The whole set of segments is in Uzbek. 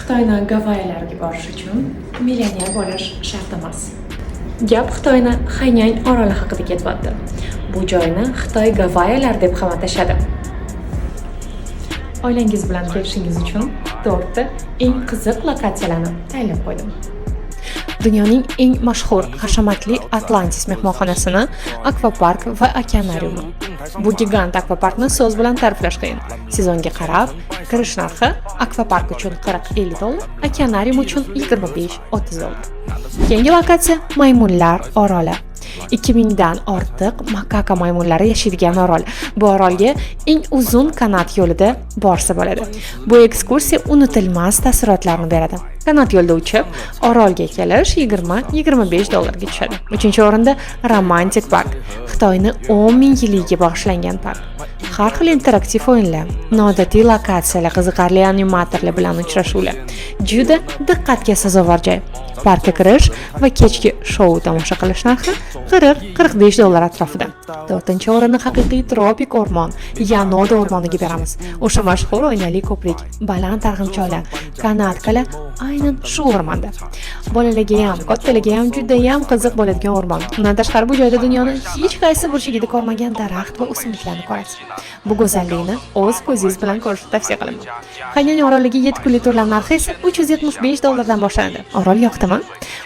Xitoyning Gavayilarga borish uchun millioner bo'lish shart emas. Gap Xitoyning Xanyang oroli haqida ketyapti. Bu joyni Xitoy Gavayilar deb ham atashadi. Oilangiz bilan kelishingiz uchun 4 ta eng qiziq lokatsiyalarni tayyorlab qo'ydim. Dunyoning eng mashhur hashamatli Atlantis mehmonxonasini, akvapark va okeanariumi. Bu gigant akvaparkni so'z bilan ta'riflash qiyin. Sezonga qarab, kirish narxi akvapark uchun 40-50 dollar, okeanarium uchun 25-30 dollar. Keyingi lokatsiya Maymunlar oroli. 2000 dan ortiq makaka maymunlari yashaydigan orol. Bu orolga eng uzun kanat yo'lida borsa bo'ladi. Bu ekskursiya unutilmas taassurotlarni beradi. Kanat yo'lda uchib, orolga kelish 20-25 dollarga tushadi. 3-o'rinda Romantik park. Xitoyning 10 ming yiliga bag'ishlangan park. Har xil interaktiv o'yinlar, noodatiy lokatsiyalar, qiziqarli animatorlar bilan uchrashuvlar. Juda diqqatga sazovor joy. Parkka kirish va kechki shou tomosha qilish narxi 40-45 dollar atrofida. 4-o'rinni haqiqiy tropik o'rmon, Yanoda o'rmoniga beramiz. O'sha mashhur oynali ko'prik, baland arg'imchoqlar, kanatkalar aynan shu o'rmonda. Bolalarga ham, kattalarga ham juda ham qiziq bo'ladigan o'rmon. Undan tashqari bu joyda dunyoning hech qaysi burchagida ko'rmagan daraxt va o'simliklarni ko'rasiz. Bu go'zallikni o'z ko'zingiz bilan ko'rishni tavsiya qilaman. Xanyang oroliga 7 kunlik turlar narxi esa 375 dollardan boshlanadi. Orol yoqdimi?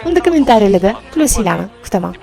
Unda kommentariyalarda plyusinglarni kutaman.